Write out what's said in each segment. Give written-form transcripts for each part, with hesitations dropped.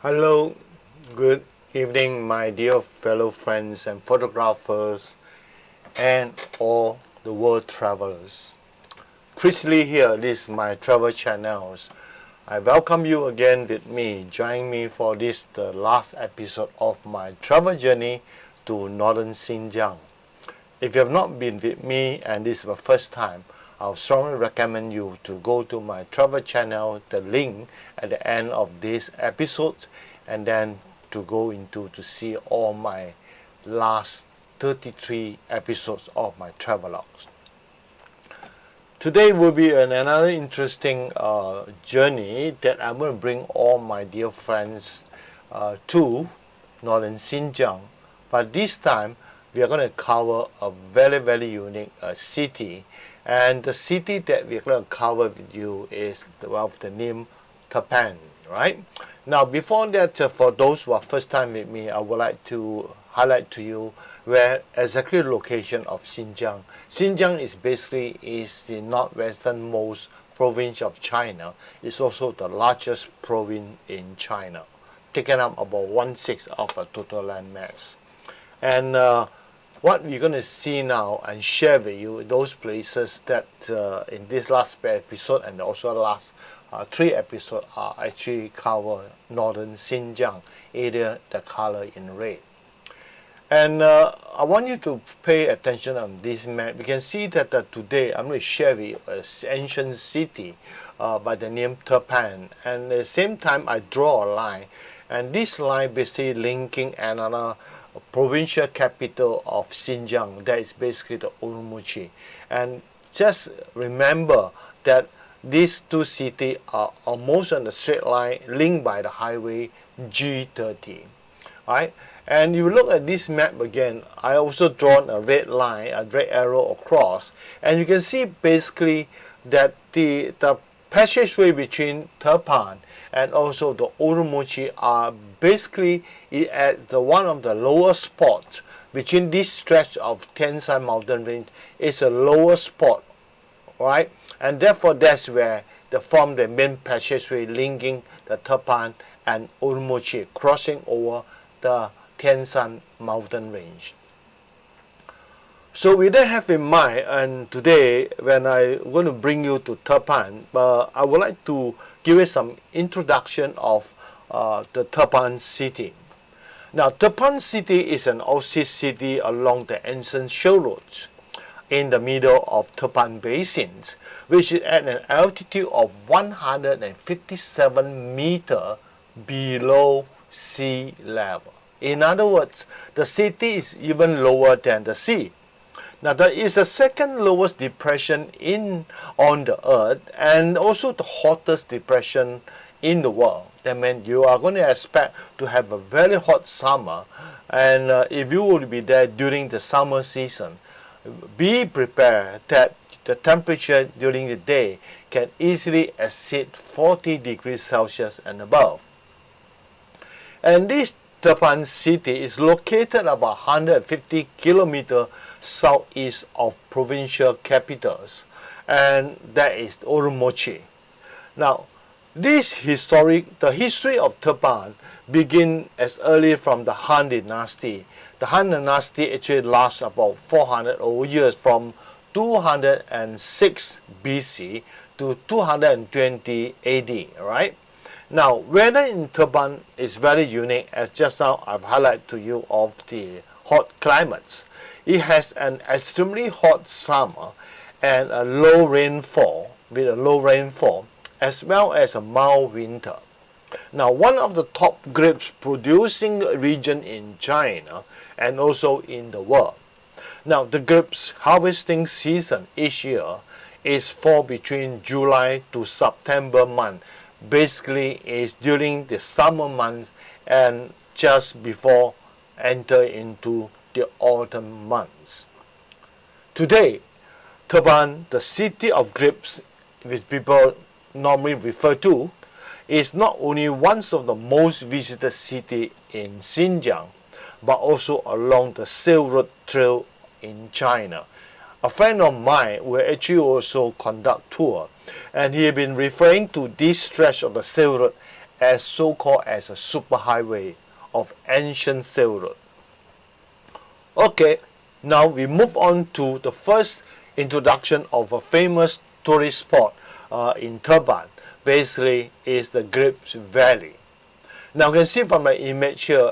Hello, good evening, my dear fellow friends and photographers and all the world travelers. Chris Lee here, this is my travel channels. I welcome you again with me. Join me for this, the last episode of my travel journey to northern Xinjiang. If you have not been with me and this is the first time, I'll strongly recommend you to go to my travel channel, the link at the end of this episode, and then to go into to see all my last 33 episodes of my travelogues. Today will be another interesting journey that I'm going to bring all my dear friends to northern Xinjiang. But this time we are going to cover a very unique city, and the city that we're going to cover with you is the name Turpan, right? Now before that, for those who are first time with me, I would like to highlight to you where exactly the location of Xinjiang. Xinjiang is the northwesternmost province of China. It's also the largest province in China, taking up about 1/6 of a total land mass. And what we're going to see now and share with you those places that in this last episode and also the last 3 episodes are actually cover northern Xinjiang area, the color in red. And I want you to pay attention on this map. You can see that today I'm going to share with you an ancient city by the name Turpan, and at the same time I draw a line, and this line basically linking another provincial capital of Xinjiang, that is basically the Urumqi. And just remember that these two cities are almost on the straight line linked by the highway G30. Right? And you look at this map again, I also drawn a red line, a red arrow across, and you can see basically that the passageway between Turpan and also the Urumqi are basically at the one of the lower spots between this stretch of Tianshan mountain range is a lower spot, right? And therefore that's where they form the main passageway linking the Turpan and Urumqi, crossing over the Tianshan mountain range. So with that have in mind, and today when I'm going to bring you to Turpan, I would like to give you some introduction of the Turpan city. Now Turpan city is an oasis city along the ancient shale roads in the middle of Turpan basins, which is at an altitude of 157 meters below sea level. In other words, the city is even lower than the sea. Now that is the second lowest depression on the earth, and also the hottest depression in the world. That means you are going to expect to have a very hot summer, and if you will be there during the summer season, be prepared that the temperature during the day can easily exceed 40 degrees Celsius and above. And this Turpan city is located about 150 kilometers southeast of provincial capitals, and that is Urumqi. Now, the history of Turpan begins as early from the Han Dynasty. The Han Dynasty actually lasts about 400 years, from 206 BC to 220 AD, right? Now, weather in Turpan is very unique, as just now I've highlighted to you of the hot climates. It has an extremely hot summer and a low rainfall, as well as a mild winter. Now, one of the top grapes producing region in China and also in the world. Now, the grapes harvesting season each year is for between July to September month. Basically is during the summer months and just before enter into the autumn months. Today, Turpan, the city of grapes, which people normally refer to, is not only one of the most visited cities in Xinjiang, but also along the Silk Road Trail in China. A friend of mine will actually also conduct tour, and he had been referring to this stretch of the Silk Road as so-called as a superhighway of ancient Silk Road. Okay, now we move on to the first introduction of a famous tourist spot in Turpan. Basically, is the Grape Valley. Now you can see from the image here,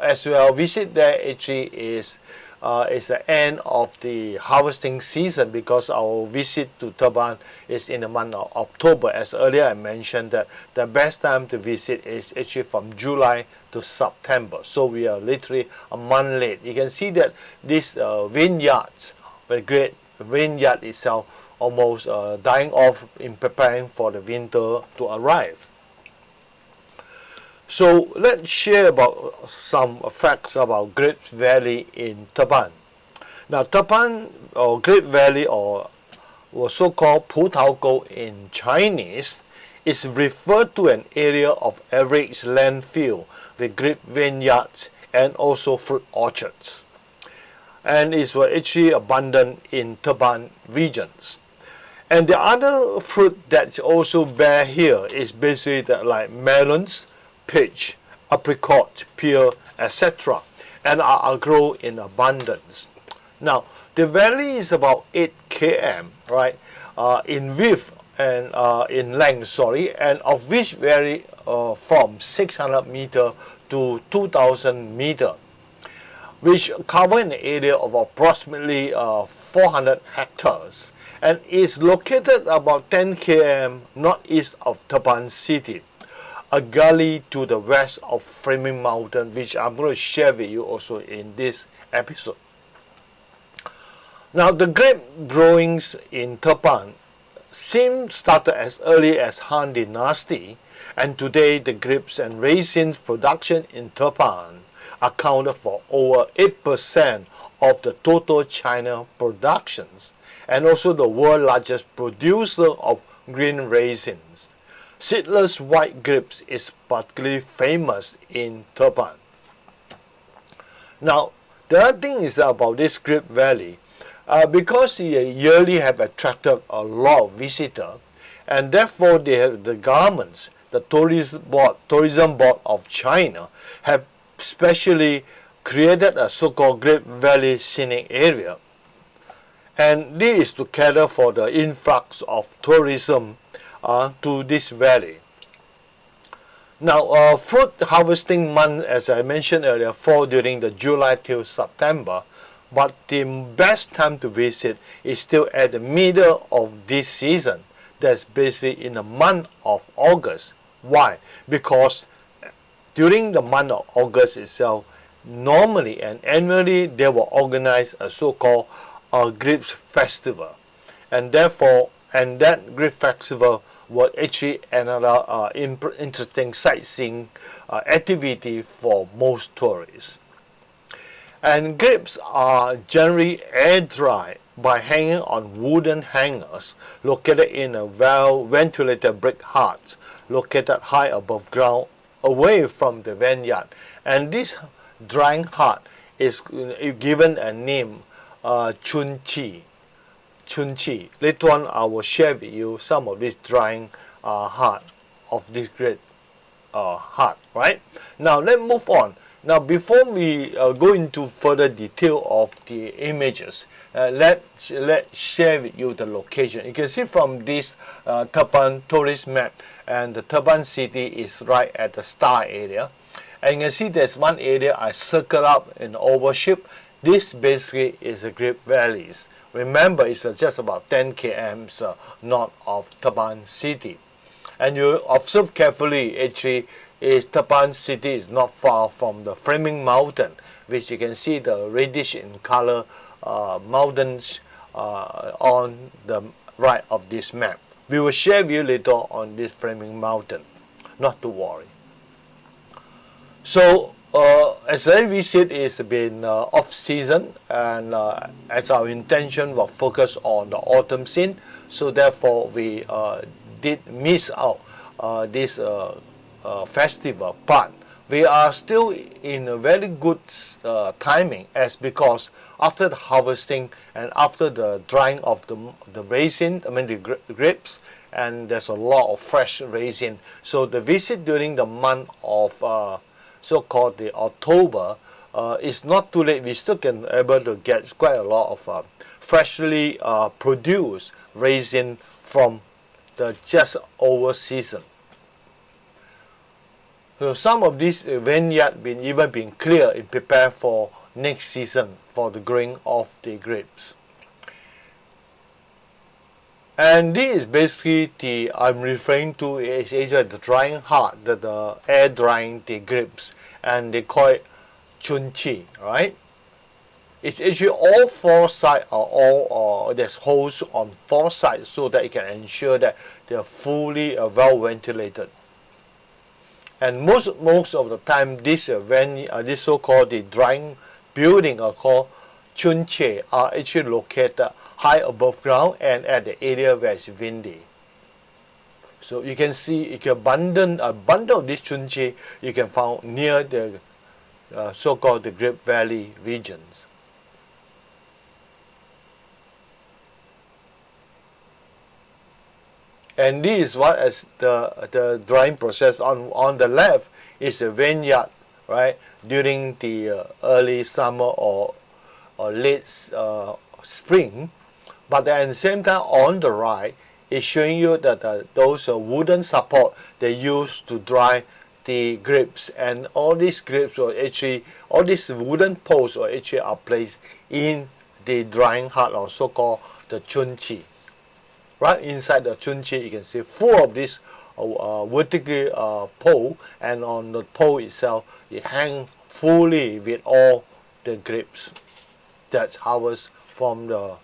as well visit there actually is the end of the harvesting season, because our visit to Turpan is in the month of October. As earlier I mentioned that the best time to visit is actually from July to September. So we are literally a month late. You can see that this vineyards, the great vineyard itself, almost dying off in preparing for the winter to arrive. So let's share about some facts about Grape Valley in Turpan. Now Turpan or Grape Valley, or so-called 葡萄沟 in Chinese, is referred to an area of average landfill with grape vineyards and also fruit orchards, and is actually abundant in Turpan regions. And the other fruit that's also bear here is basically like melons, peach, apricot, pear, etc., and are grown in abundance. Now, the valley is about 8 km, right, in width and in length, sorry, and of which vary from 600 meter to 2,000 meter, which cover an area of approximately 400 hectares, and is located about 10 km northeast of Turpan city, a gully to the west of Framing Mountain, which I'm going to share with you also in this episode. Now, the grape growings in Turpan started as early as Han Dynasty, and today the grapes and raisins production in Turpan accounted for over 8% of the total China productions, and also the world's largest producer of green raisins. Seedless white grapes is particularly famous in Turpan. Now, the other thing is about this Grape Valley, because they yearly have attracted a lot of visitors, and therefore they have the governments, the tourism board of China, have specially created a so-called Grape Valley scenic area, and this is to cater for the influx of tourism to this valley. Now, fruit harvesting month, as I mentioned earlier, fall during the July till September, but the best time to visit is still at the middle of this season. That's basically in the month of August. Why? Because during the month of August itself, normally and annually they will organize a so-called grapes festival, and therefore, that grape festival was actually another interesting sightseeing activity for most tourists. And grapes are generally air dried by hanging on wooden hangers located in a well-ventilated brick hut located high above ground away from the vineyard. And this drying hut is given a name, Chunchi. Later on I will share with you some of this drying hut of this great hut, right? Now let's move on. Now, before we go into further detail of the images, let's share with you the location. You can see from this Turpan tourist map, and the Turpan city is right at the star area. And you can see there's one area I circle up in oval shape. This basically is the Grape Valleys. Remember, it's just about 10 km north of Turpan city. And you observe carefully, actually, Turpan city is not far from the Framing Mountain, which you can see the reddish in color mountains on the right of this map. We will share with you later on this Framing Mountain, not to worry. So, as we said, it's been off season, and as our intention was focused on the autumn scene, so therefore we did miss out this festival, but we are still in a very good timing, as because after the harvesting and after the drying of the raisin, the grapes, and there's a lot of fresh resin. So the visit during the month of so-called the October is not too late. We still can able to get quite a lot of freshly produced resin from the just over season. So some of these vineyards even been cleared and prepared for next season for the growing of the grapes. And this is basically the I'm referring to is the drying hard, the air drying the grapes, and they call it chunchi, right? It's actually all four sides are all there's holes on four sides so that it can ensure that they're fully well ventilated. And most of the time, this so-called the drying building are called chunche are actually located high above ground and at the area where it's windy. So you can see a bundle of this chunche you can find near the so-called the Grape Valley regions. And this is what is the drying process. On the left is a vineyard, right, during the early summer or late spring. But at the same time, on the right is showing you that those wooden support they use to dry the grapes, and all these grapes are actually, all these wooden posts are actually are placed in the drying hut, or so-called the chunchi. Right inside the chunchi, you can see full of this vertical pole, and on the pole itself, it hang fully with all the grapes that's harvested from the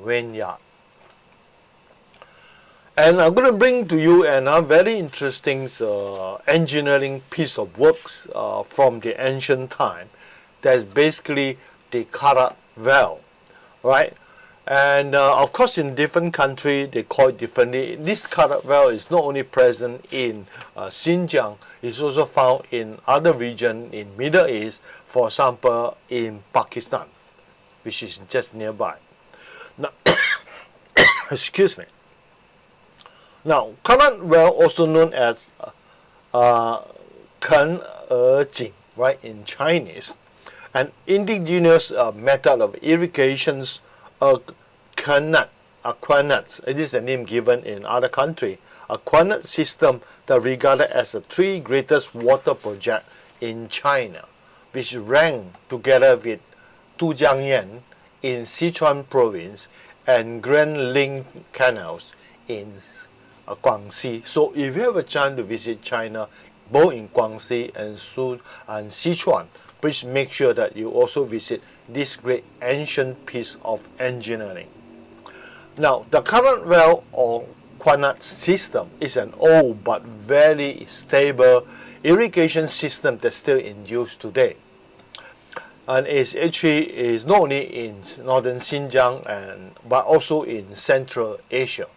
vineyard. And I'm going to bring to you a very interesting engineering piece of works from the ancient time. That's basically the Karez Well, right? And of course, in different countries, they call it differently. This Karez Well is not only present in Xinjiang, it's also found in other regions in Middle East, for example, in Pakistan, which is just nearby. Now, excuse me. Now, Karez Well, also known as Jing, right, in Chinese, an indigenous method of irrigation. Aquanet, it is the name given in other countries. Aquanet system that regarded as the three greatest water project in China, which ranked together with Tujiangyan in Sichuan province and Grand Link canals in Guangxi. So if you have a chance to visit China, both in Guangxi and Sichuan, please make sure that you also visit this great ancient piece of engineering. Now, the Karez Well or Aquanet system is an old but very stable irrigation system that's still in use today. And it's actually is not only in northern Xinjiang but also in Central Asia.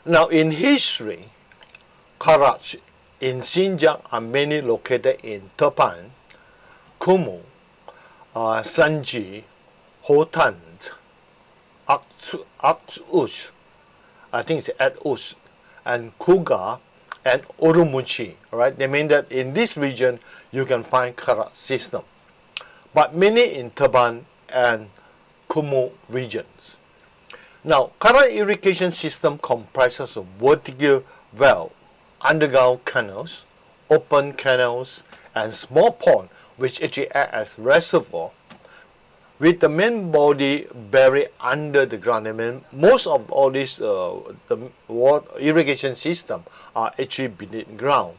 Now, in history, Karez in Xinjiang are mainly located in Turpan, Kumu, Sanji, Hotan, Aksush, I think it's At-Ush, and Kuga, and Urumqi. Right? They mean that in this region you can find Karez system, but mainly in Turpan and Kumu regions. Now, Karez irrigation system comprises of vertical well, underground canals, open canals, and small pond, which actually act as reservoir, with the main body buried under the ground. I mean, most of all these the water irrigation system are actually beneath ground.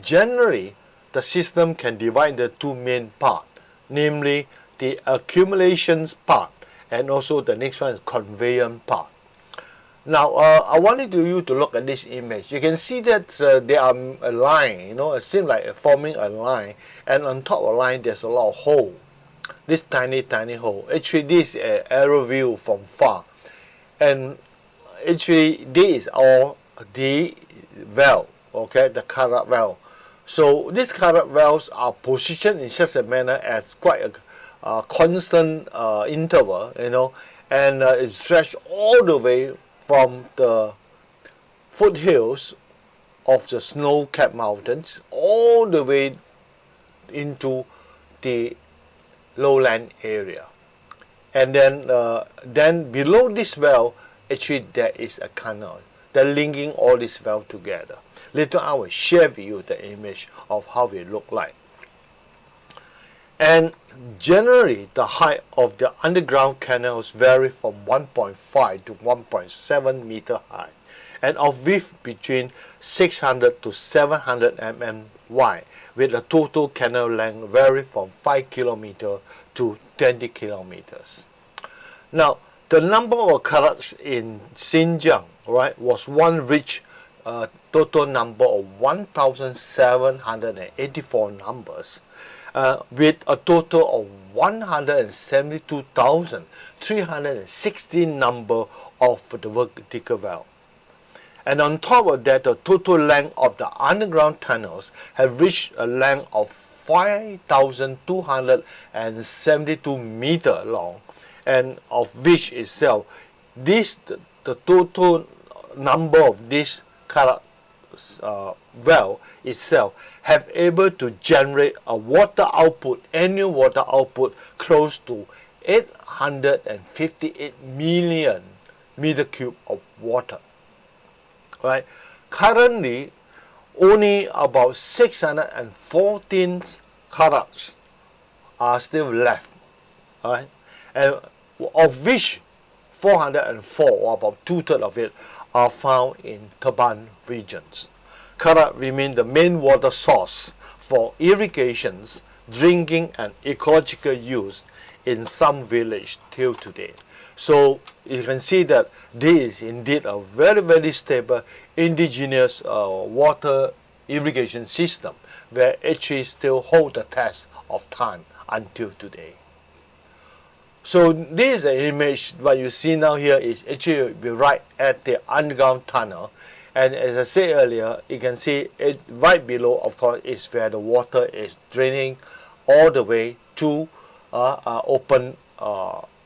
Generally, the system can divide into two main parts, namely the accumulations part and also the next one is conveyance part. Now, I wanted you to look at this image. You can see that there are a line, it seems like forming a line, and on top of the line there's a lot of hole. This tiny hole. Actually, this is an aerial view from far, and actually this is all the well, okay, the Karez well. So these Karez wells are positioned in such a manner as quite a constant interval, and it stretched all the way from the foothills of the snow-capped mountains all the way into the lowland area. And then below this well, actually there is a canal that linking all this well together. Later I will share with you the image of how it look like. And generally the height of the underground canals vary from 1.5 to 1.7 meter high, and of width between 600 to 700 mm wide, with a total canal length vary from 5 kilometers to 20 kilometers. Now, the number of karats in Xinjiang, right, was one reached a total number of 1,784 numbers, with a total of 172,316 number of the vertical well. And on top of that, the total length of the underground tunnels have reached a length of 5,272 meters long, and of which itself, the total number of this karat well itself have able to generate a water output, annual water output close to 858 million meter cube of water. Right? Currently, only about 614 karats are still left, right? And of which 404, or about 2/3 of it, are found in Turpan regions. Karat remain the main water source for irrigations, drinking, and ecological use in some villages till today. So you can see that this is indeed a very, very stable indigenous water irrigation system where actually still hold the test of time until today. So this is an image. What you see now here is actually right at the underground tunnel, and as I said earlier, you can see it right below, of course, is where the water is draining all the way to open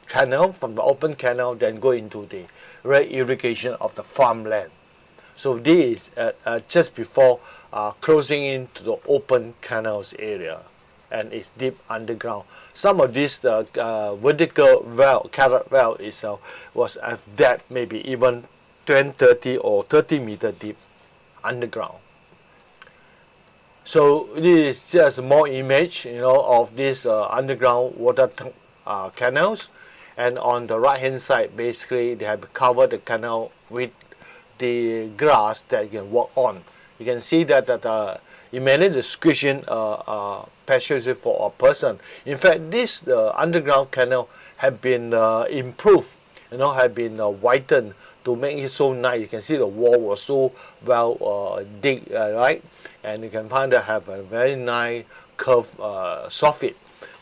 canal. From the open canal, then go into the irrigation of the farmland. So this is just before closing into the open canals area, and it's deep underground. Some of this vertical well, karat well itself, was at depth maybe even 20, 30 or 30 meter deep underground. So this is just more image, of this underground water canals. And on the right hand side, basically they have covered the canal with the grass that you can walk on. You can see that you manage the squishing passage for a person. In fact, this underground canal have been improved, have been widened to make it so nice. You can see the wall was so well dig, right? And you can find that have a very nice curved soffit.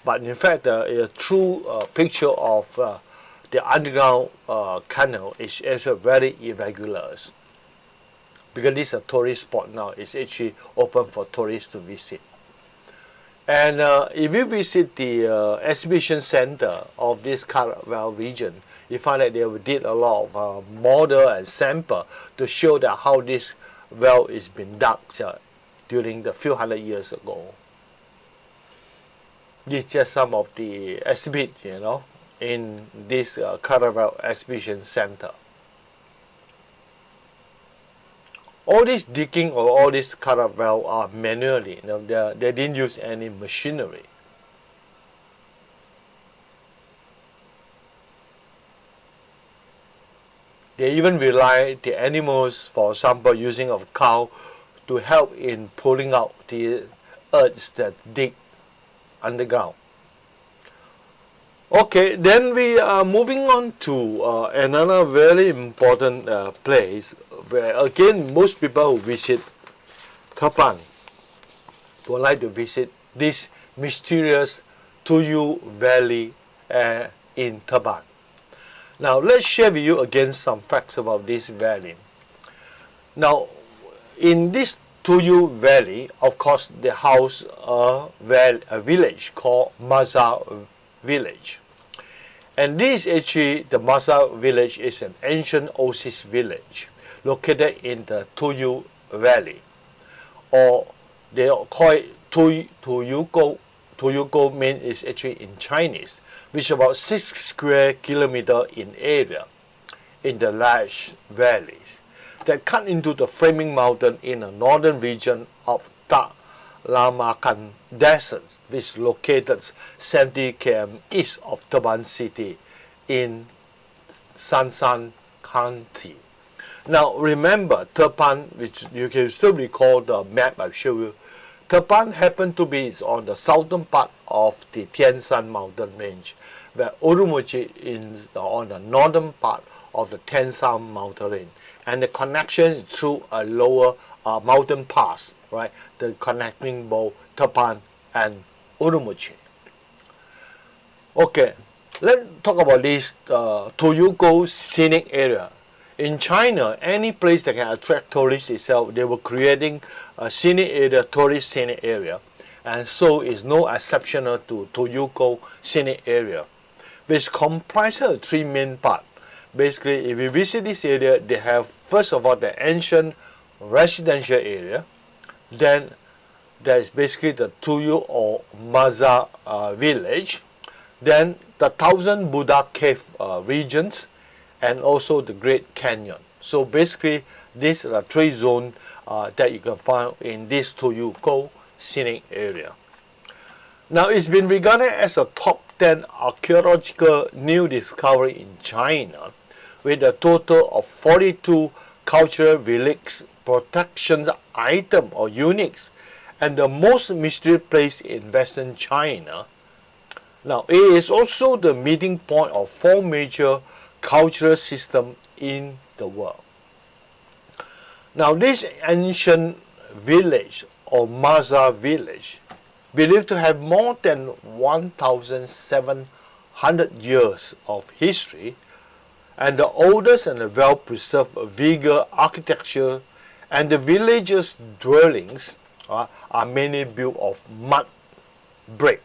But in fact, a true picture of the underground canal is actually very irregular, because this is a tourist spot now. It's actually open for tourists to visit. And if you visit the exhibition center of this Karez Well region, you find that they did a lot of model and sample to show that how this well is been dug during the few hundred years ago. This is just some of the exhibit, in this Karez Well exhibition center. All this digging or all this Karez Well are manually. They didn't use any machinery. They even rely the animals, for example, using of cow to help in pulling out the earths that dig underground. Okay, then we are moving on to another very important place where again most people who visit Turpan would like to visit this mysterious Tuyu Valley in Turpan. Now let's share with you again some facts about this valley. Now in this Tuyu Valley, of course, they house a village called Mazar village. And this actually, the Mazar village is an ancient oasis village located in the Tuyu Valley, or they call it Tuyugo. Tuyugo means is actually in Chinese, which is about 6 square kilometers in area in the large valleys that cut into the framing mountain in the northern region of Taklamakan Desert, which is located 70 km east of Turpan city in Sansan County. Now remember, Turpan, which you can still recall the map I showed you, Turpan happened to be on the southern part of the Tian Shan mountain range, where Urumqi is on the northern part of the Tian Shan mountain range. And the connection is through a lower mountain pass, right? The connecting both Turpan and Urumqi. Okay, let's talk about this Tuyugo scenic area. In China, any place that can attract tourists itself, they were creating a scenic area, tourist scenic area. And so it's no exceptional to Tuyugo scenic area, which comprises of 3 main parts. Basically, if you visit this area, they have, first of all, the ancient residential area. Then there is basically the Tuyu or Mazar village. Then the 1000 Buddha cave regions, and also the Great Canyon. So basically, these are the 3 zones that you can find in this Tuyugo scenic area. Now, it's been regarded as a top 10 archaeological new discovery in China, with a total of 42 cultural relics, protection items or uniques, and the most mysterious place in Western China. Now, it is also the meeting point of 4 major cultural systems in the world. Now, this ancient village or Mazar village, believed to have more than 1,700 years of history, and the oldest and the well-preserved Uyghur architecture, and the villagers' dwellings are mainly built of mud brick.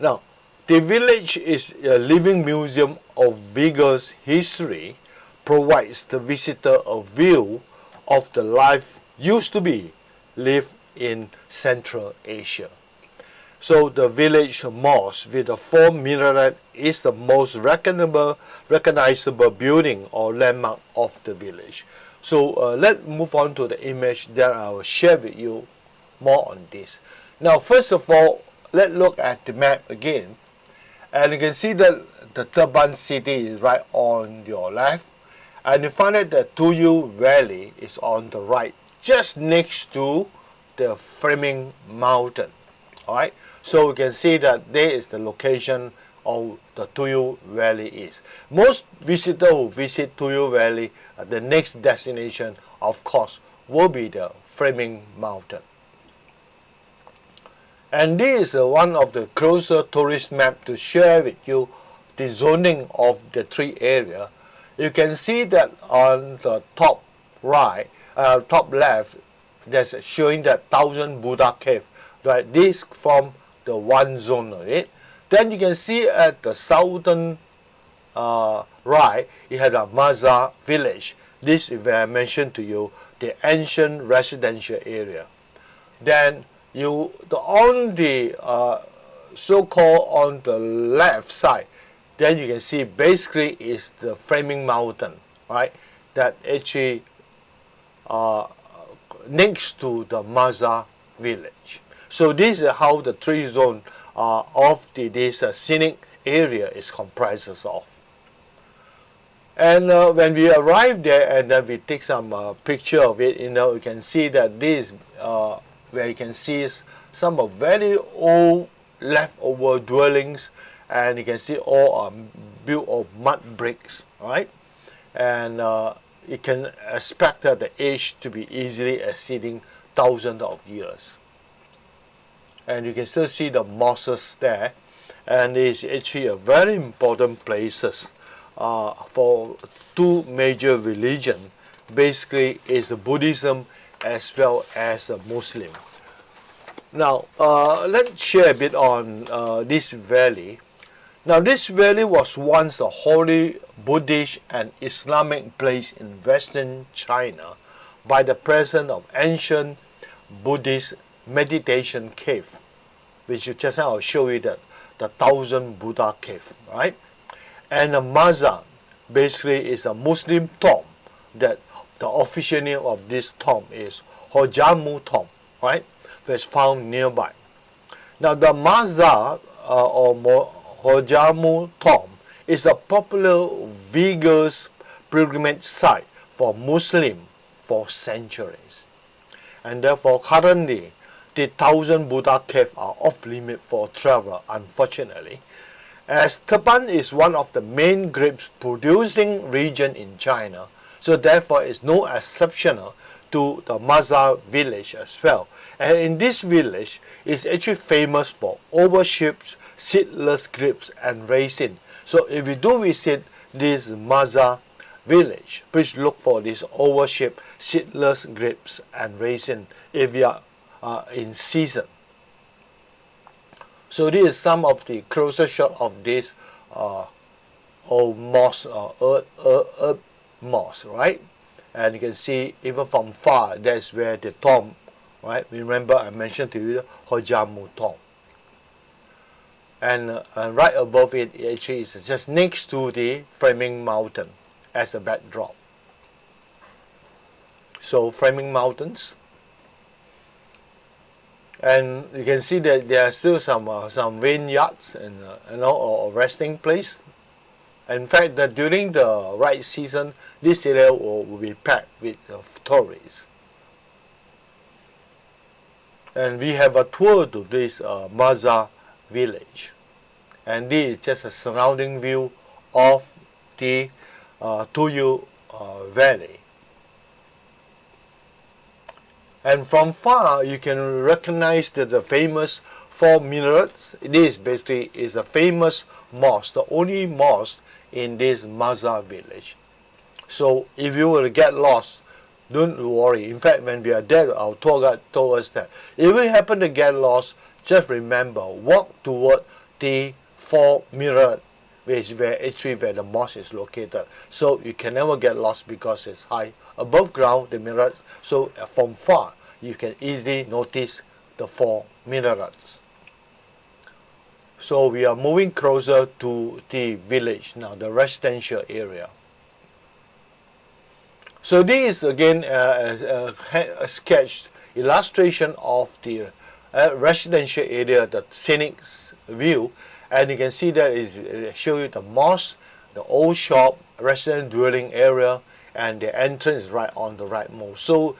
Now, the village is a living museum of Uyghur's history, provides the visitor a view of the life used to be lived in Central Asia. So the village mosque with the 4 minaret is the most recognizable building or landmark of the village. So let's move on to the image that I will share with you more on this. Now, first of all, let's look at the map again. And you can see that the Turpan city is right on your left. And you find that the Tuyu Valley is on the right, just next to the framing mountain. Alright, so we can see that there is the location of the Tuyu Valley is. Most visitors who visit Tuyu Valley, the next destination, of course, will be the framing mountain. And this is one of the closer tourist map to share with you the zoning of the 3 areas. You can see that on the top right, top left, there's showing that 1000 Buddha cave. Right, this from the one zone of it. Then you can see at the southern right, you have the Mazar village. This is where I mentioned to you the ancient residential area. Then on the so-called on the left side, then you can see basically is the framing mountain, right? That actually next to the Mazar village. So this is how the 3 zones of this scenic area is comprised of. And when we arrive there and then we take some picture of it, you can see that this where you can see some of very old leftover dwellings, and you can see all are built of mud bricks, right? And you can expect that the age to be easily exceeding thousands of years. And you can still see the mosques there, and it's actually a very important places for 2 major religions. Basically, is the Buddhism as well as the Muslim. Now, let's share a bit on this valley. Now this valley was once a holy Buddhist and Islamic place in western China by the presence of ancient Buddhist meditation cave, which just now I'll show you that the 1000 Buddha cave, right? And a Mazar basically is a Muslim tomb that the official name of this tomb is Hojamu tomb, right? That's found nearby. Now the Mazar or Hojamu tomb is a popular Uyghur pilgrimage site for Muslims for centuries. And therefore currently the 1000 Buddha cave are off limit for travel, unfortunately, as Turpan is one of the main grapes producing region in China, so therefore it's no exception to the Mazar village as well. And in this village is actually famous for overshipped seedless grapes and raisin. So if you do visit this Mazar village, please look for these overshipped seedless grapes and raisin if you are in season. So this is some of the closer shot of this old moss or earth moss, right? And you can see even from far, that's where the tomb, right? Remember I mentioned to you the Hojamu tomb. And right above it actually is just next to the Flaming Mountain as a backdrop. So Flaming Mountains. And you can see that there are still some vineyards and or resting place. In fact, that during the right season, this area will be packed with tourists. And we have a tour to this Mazar village, and this is just a surrounding view of the Tuyu Valley. And from far, you can recognize that the famous 4 minarets. This basically is a famous mosque, the only mosque in this Mazar village. So if you will get lost, don't worry. In fact, when we are there, our tour guide told us that if we happen to get lost, just remember, walk toward the 4 minaret, which is where the mosque is located. So you can never get lost because it's high above ground, the minaret. So from far, you can easily notice the 4 minarets. So we are moving closer to the village now, the residential area. So this is again a sketched illustration of the residential area, the scenic view, and you can see that is show you the mosque, the old shop, resident dwelling area, and the entrance is right on the rightmost. So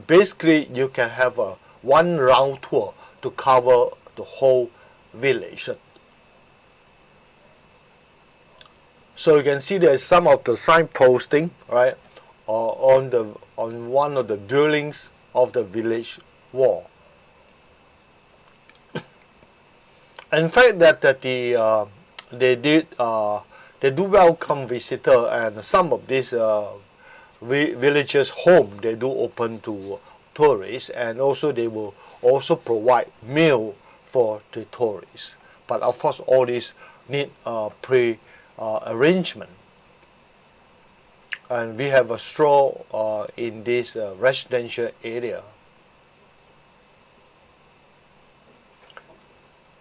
basically, you can have a one round tour to cover the whole village. So you can see there's some of the signposting, right, on one of the dwellings of the village wall. In fact, that they do welcome visitor, and some of these villagers' home they do open to tourists, and also they will also provide meal for the tourists. But of course, all this need arrangement. And we have a straw in this residential area.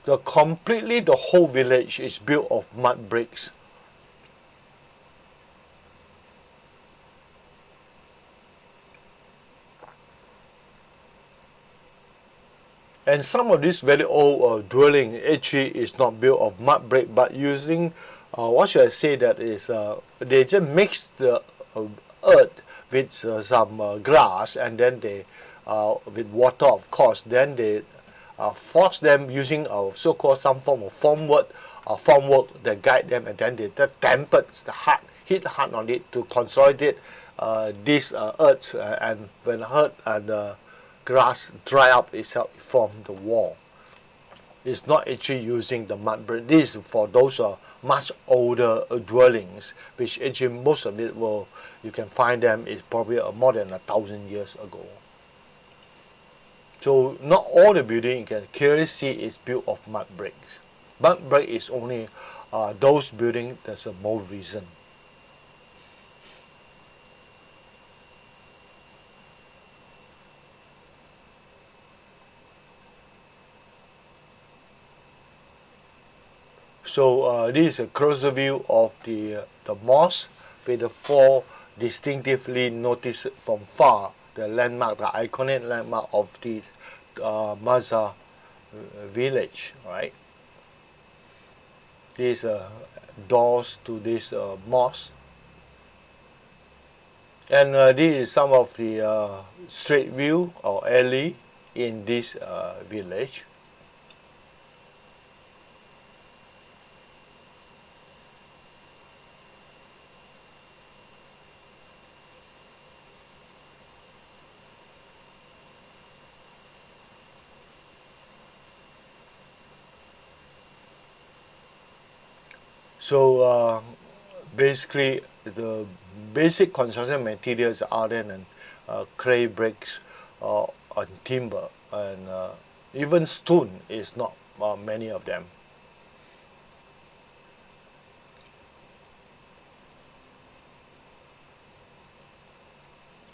The whole village is built of mud bricks. And some of this very old dwelling actually is not built of mud brick, but using what should I say, that is they just mix the earth with some grass, and then they with water, of course, then they force them using so-called some form of formwork that guide them, and then they tempered the heat hard on it to consolidate this earth, and when earth and grass dry up itself, it form the wall. It's not actually using the mud brick. This is for those much older dwellings, which actually most of it you can find them is probably more than 1,000 years ago. So not all the building you can clearly see is built of mud bricks. Mud brick is only those buildings, there's a more reason. So this is a closer view of the mosque with the four distinctively noticed from far the landmark, the iconic landmark of the Mazar village, right? These doors to this mosque, and this is some of the street view or alley in this village. So basically, the basic construction materials other than clay bricks and timber, and even stone is not many of them.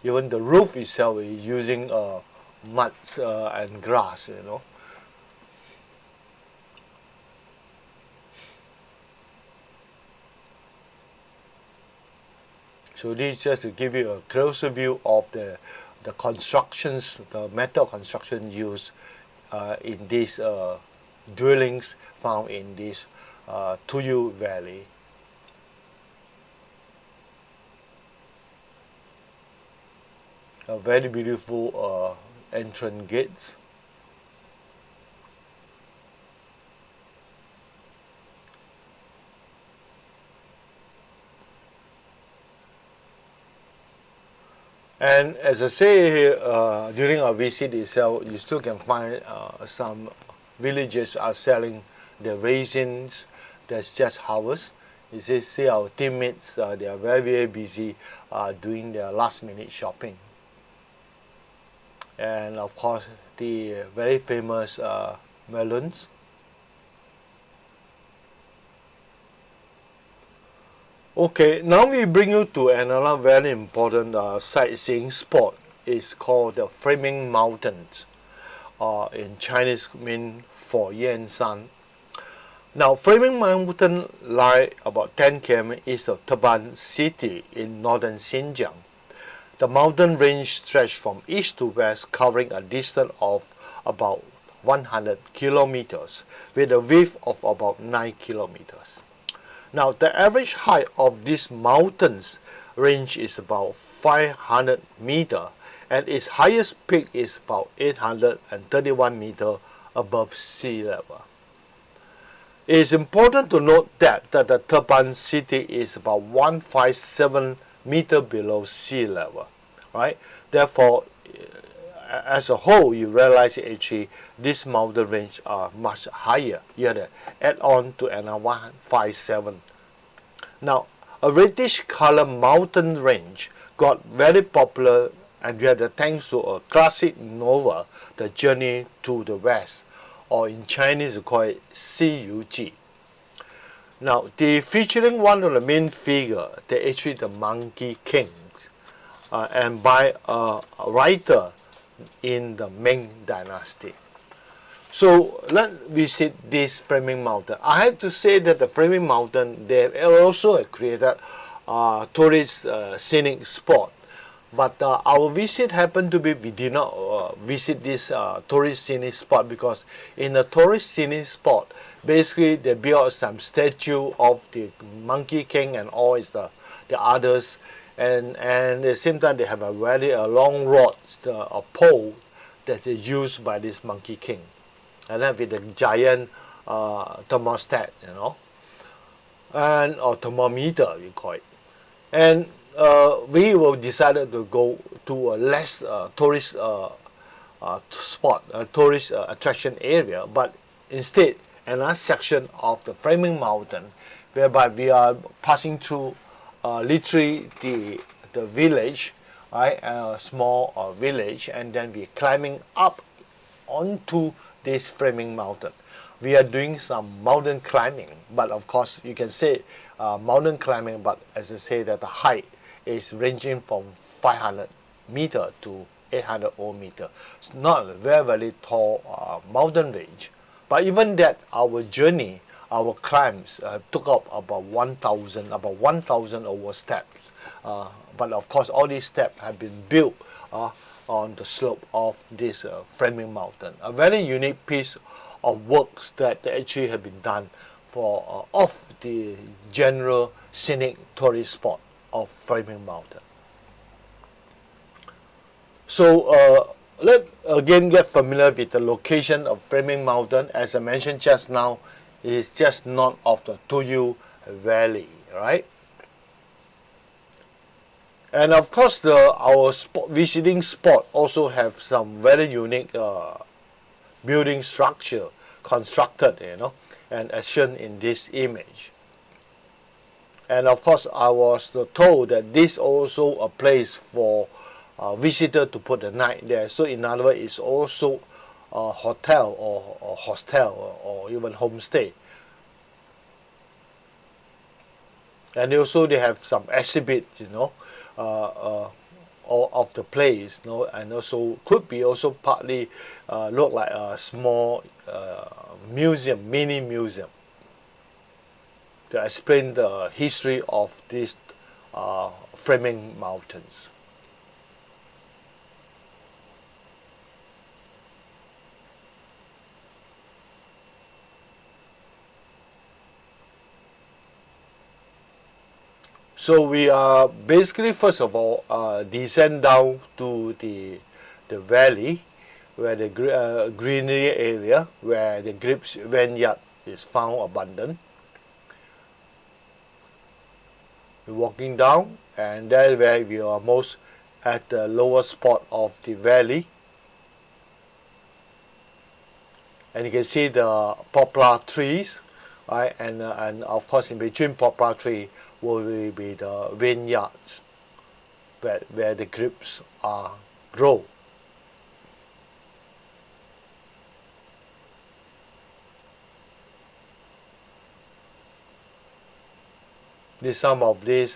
Even the roof itself is using mud and grass, you know. So this is just to give you a closer view of the constructions, the metal construction used in these dwellings found in this Tuyu Valley. A very beautiful entrance gates. And as I say here, during our visit itself, you still can find some villages are selling the raisins. That's just harvest. You see our teammates, they are very, very busy doing their last minute shopping. And of course, the very famous melons. Okay, now we bring you to another very important sightseeing spot. It's called the Flaming Mountains. In Chinese mean For Yan Shan. Now, Flaming Mountain lie about 10 km east of Turpan city in northern Xinjiang. The mountain range stretches from east to west, covering a distance of about 100 kilometers, with a width of about 9 kilometers. Now, the average height of these mountains range is about 500 meters, and its highest peak is about 831 meters above sea level. It is important to note that the Turpan city is about 157 meters below sea level, right? Therefore, as a whole, you realize actually this mountain range are much higher. You have to add on to another 157. Now, a reddish color mountain range got very popular, and we had thanks to a classic novel, The Journey to the West, or in Chinese we call it 西游记. Now, featuring one of the main figure, they actually the Monkey Kings, and by a writer in the Ming Dynasty. So let's visit this Flaming Mountain. I have to say that the Flaming Mountain, they also created tourist scenic spot. But our visit happened to be, we did not visit this tourist scenic spot, because in the tourist scenic spot, basically they built some statue of the Monkey King and all is the others. And at the same time, they have a very long rod, a pole that is used by this Monkey King, and then with a giant thermostat, you know, and or thermometer we call it. And we will decided to go to a less tourist spot, a tourist attraction area, but instead another section of the Flaming Mountain, whereby we are passing through literally the village, right, a small village, and then we're climbing up onto this Flaming Mountain. we are doing some mountain climbing. But of course, you can say mountain climbing, but as I say, that the height is ranging from 500 meter to 800 meter. It's not a very, very tall mountain range. But even that, our journey, our climbs took up about 1,000 over steps. But of course, all these steps have been built on the slope of this framing mountain. A very unique piece of works that actually have been done for off the general scenic tourist spot of framing mountain. So let's again get familiar with the location of framing mountain. As I mentioned just now, it is just north of the Tuyu Valley, right? And of course, our visiting spot also have some very unique building structure constructed, and as shown in this image. And of course, I was told that this also a place for visitor to put the night there. So in other words, it's also a hotel or hostel or even homestay. And also they have some exhibit, of the place, and also could be also partly look like a small museum, mini museum, to explain the history of these framing mountains. So we are basically, first of all, descend down to the valley, where the greenery area, where the grape vineyard is found abundant. We're walking down, and that's where we are most at the lower spot of the valley. And you can see the poplar trees, right? And of course, in between poplar tree will be the vineyards where the grapes are grown. This some of these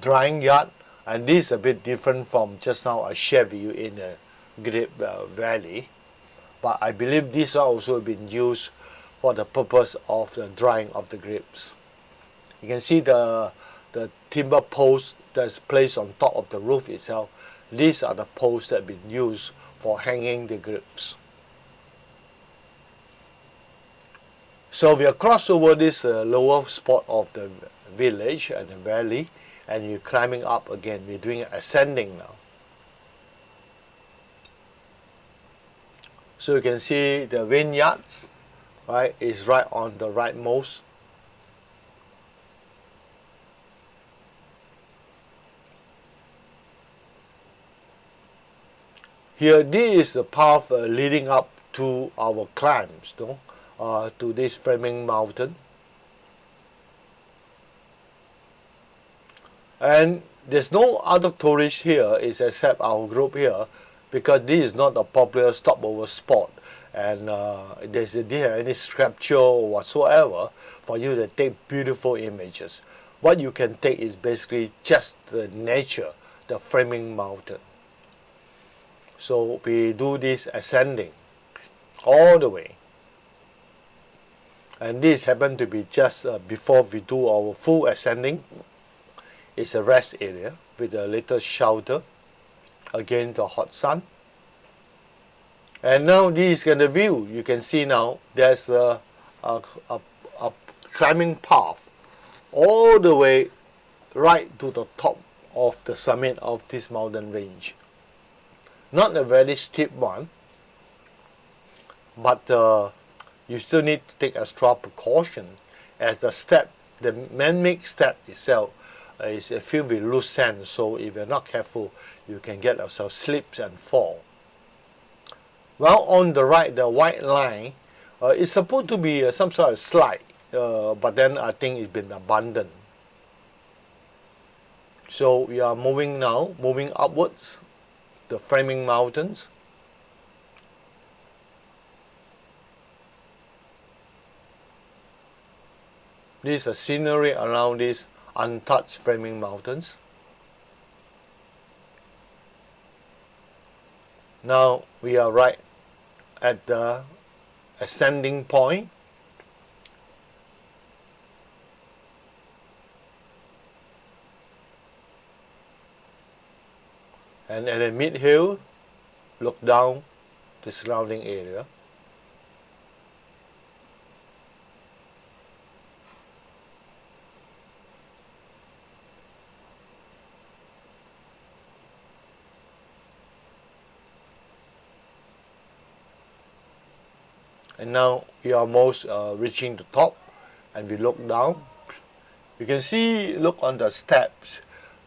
drying yard, and this is a bit different from just now I shared with you in the Grape Valley, but I believe these are also been used for the purpose of the drying of the grapes. You can see the timber posts that's placed on top of the roof itself. These are the posts that have been used for hanging the grapes. So we are crossed over this lower spot of the village and the valley, and you're climbing up again. We're doing ascending now. So you can see the vineyards, right, is right on the rightmost. Here, this is the path leading up to our climbs, to this framing mountain. And there's no other tourists here except our group here, because this is not a popular stopover spot, and they didn't have any sculpture or whatsoever for you to take beautiful images. What you can take is basically just the nature, the framing mountain. So we do this ascending all the way. And this happened to be just before we do our full ascending. It's a rest area with a little shelter against the hot sun. And now this is the view. You can see now there's a climbing path all the way right to the top of the summit of this mountain range. Not a very steep one, but you still need to take extra precaution, as the step, the man-made step itself is filled with loose sand, so if you're not careful, you can get yourself slips and fall. Well, on the right, the white line is supposed to be some sort of slide, but then I think it's been abandoned. So we are moving upwards, the framing mountains. This is a scenery around these untouched framing mountains. Now we are right at the ascending point. And at the mid-hill, look down the surrounding area. And now we are almost reaching the top, and we look down. You can see, look on the steps,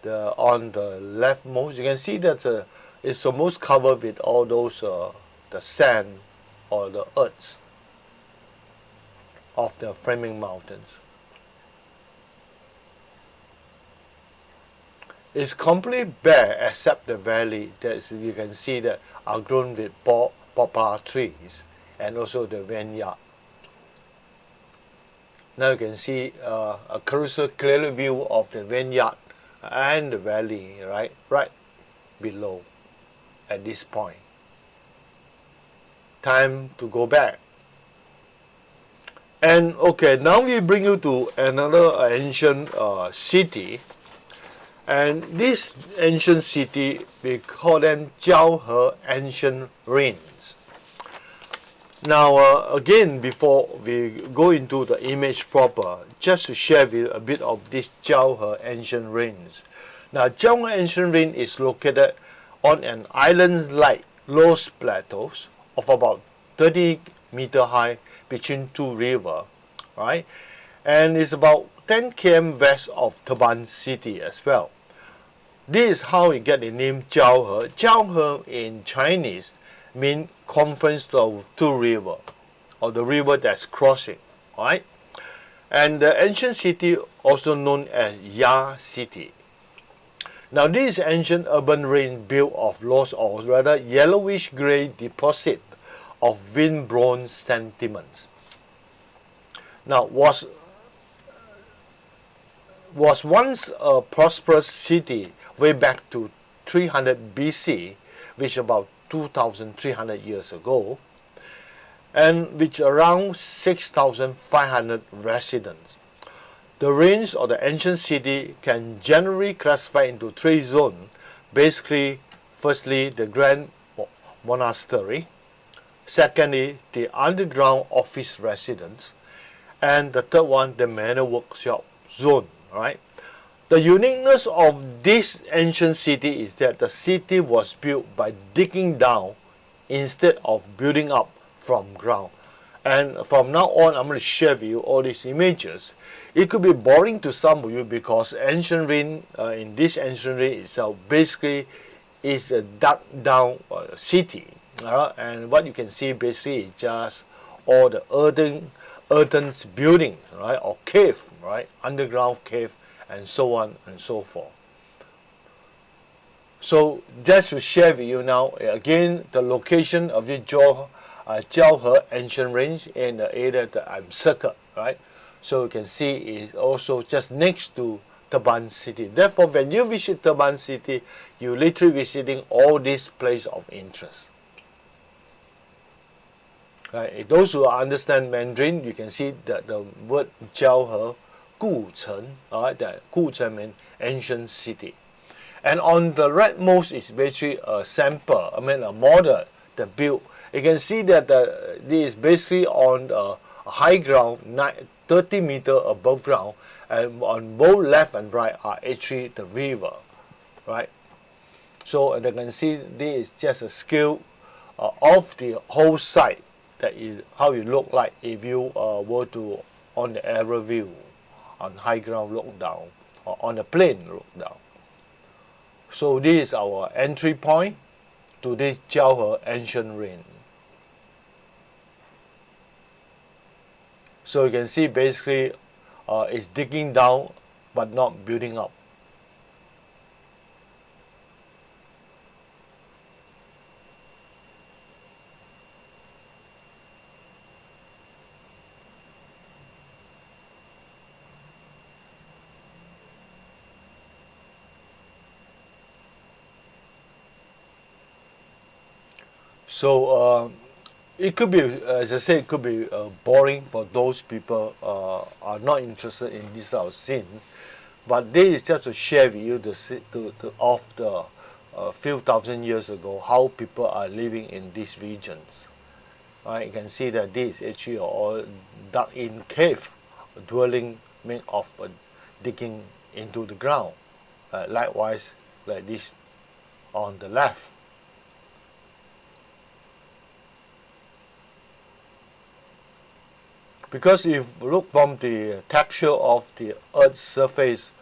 on the leftmost. You can see that it's almost covered with all those the sand or the earths of the framing mountains. It's completely bare except the valley that you can see that are grown with poplar trees, and also the vineyard. Now you can see a clear view of the vineyard and the valley right below at this point. Time to go back. And okay, now we bring you to another ancient city. And this ancient city, we call them Jiaohe ancient ruins. Now again, before we go into the image proper, just to share with you a bit of this Jiaohe ancient ruins. Now Jiaohe ancient ruin is located on an island-like low plateaus of about 30 meter high between two rivers, right? And it's about 10 km west of Turpan city as well. This is how we get the name Jiaohe. Jiaohe in Chinese means confluence of two rivers, or the river that's crossing, right? And the ancient city also known as Ya City. Now this ancient urban ruin built of lost, or rather yellowish grey deposit of wind-blown sediments. Now was once a prosperous city way back to 300 BC, which about 2,300 years ago, and with around 6,500 residents. The ruins of the ancient city can generally classify into three zones. Basically, firstly, the Grand Monastery, secondly, the underground office residence, and the third one, the manor workshop zone, right? The uniqueness of this ancient city is that the city was built by digging down instead of building up from ground. And from now on, I'm going to share with you all these images. It could be boring to some of you because ancient ruin, in this ancient ruin itself, basically is a dug down city. And what you can see basically is just all the earthen buildings, right, or cave, right, underground cave, and so on and so forth. So just to share with you now, again, the location of the Jiaohe ancient range in the area that I'm circled, right? So you can see is also just next to Turpan city. Therefore, when you visit Turpan city, you're literally visiting all these places of interest. Right? Those who understand Mandarin, you can see that the word Jiaohe, Gucheng, alright, that Gucheng means ancient city. And on the rightmost is basically a sample, a model that built. You can see that this is basically on a high ground, 30 meters above ground, and on both left and right are actually the river, right? So you can see this is just a scale of the whole site, that is how it look like if you were to on the aerial view, on high ground look down, or on the plane look down. So this is our entry point to this Jiaohe ancient ruin. So you can see basically it's digging down but not building up. So it could be, as I say, it could be boring for those people are not interested in this sort of scene. But this is just to share with you of the few thousand years ago how people are living in these regions. You can see that this is actually all dug-in cave dwelling made of digging into the ground. Likewise, like this on the left. Because if you look from the texture of the Earth's surface,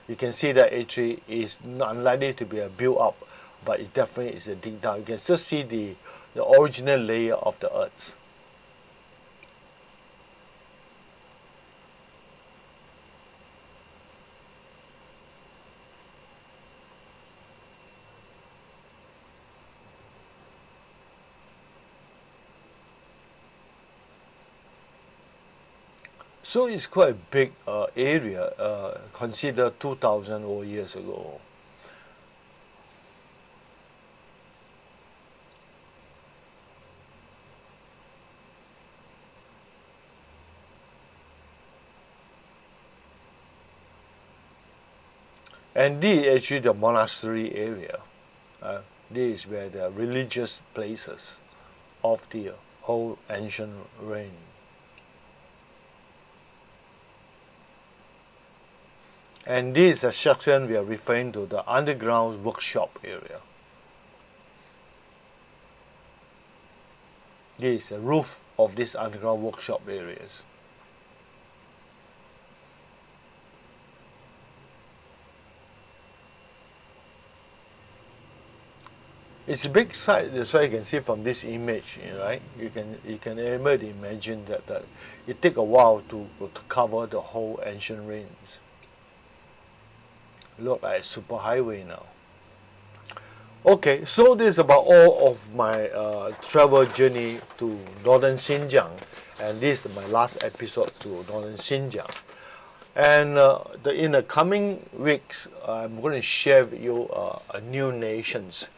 you can see that actually is not unlikely to be a build up, but it definitely is a dig down. You can still see the original layer of the Earth. So it's quite a big area, consider 2,000 old years ago. And this is actually the monastery area. This is where the religious places of the whole ancient reign. And this is a section we are referring to, the underground workshop area. This is the roof of these underground workshop areas. It's a big site. That's why you can see from this image, right? You can able to imagine that it take a while to cover the whole ancient ruins. Look like a superhighway now. Okay, so this is about all of my travel journey to northern Xinjiang, and this is my last episode to northern Xinjiang. And in the coming weeks, I'm going to share with you new nations.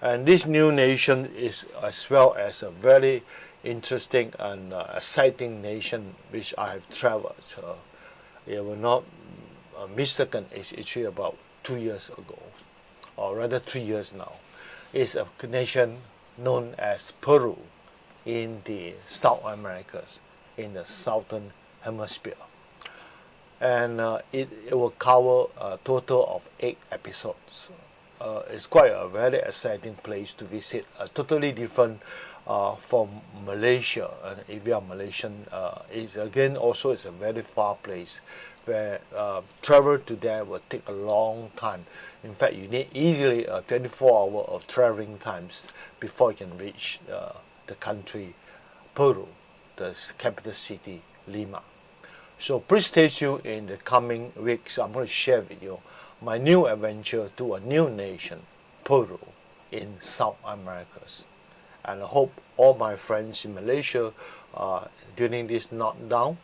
And this new nation is as well as a very interesting and exciting nation which I have traveled. So it will not mistaken, it's actually about 2 years ago, or rather 3 years now. It's a nation known as Peru in the South Americas, in the southern hemisphere. And it will cover a total of 8 episodes. It's quite a very exciting place to visit, totally different from Malaysia. And if you are Malaysian, it's again also it's a very far place where travel to there will take a long time. In fact, you need easily 24 hours of traveling times before you can reach the country, Peru, the capital city, Lima. So please stay tuned in the coming weeks. I'm going to share with you my new adventure to a new nation, Peru, in South Americas. And I hope all my friends in Malaysia during this lockdown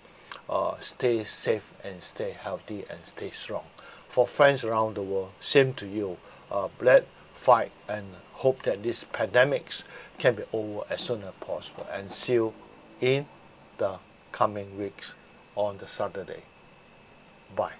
stay safe and stay healthy and stay strong. For friends around the world, same to you. Let's fight and hope that this pandemics can be over as soon as possible. And see you in the coming weeks on the Saturday. Bye.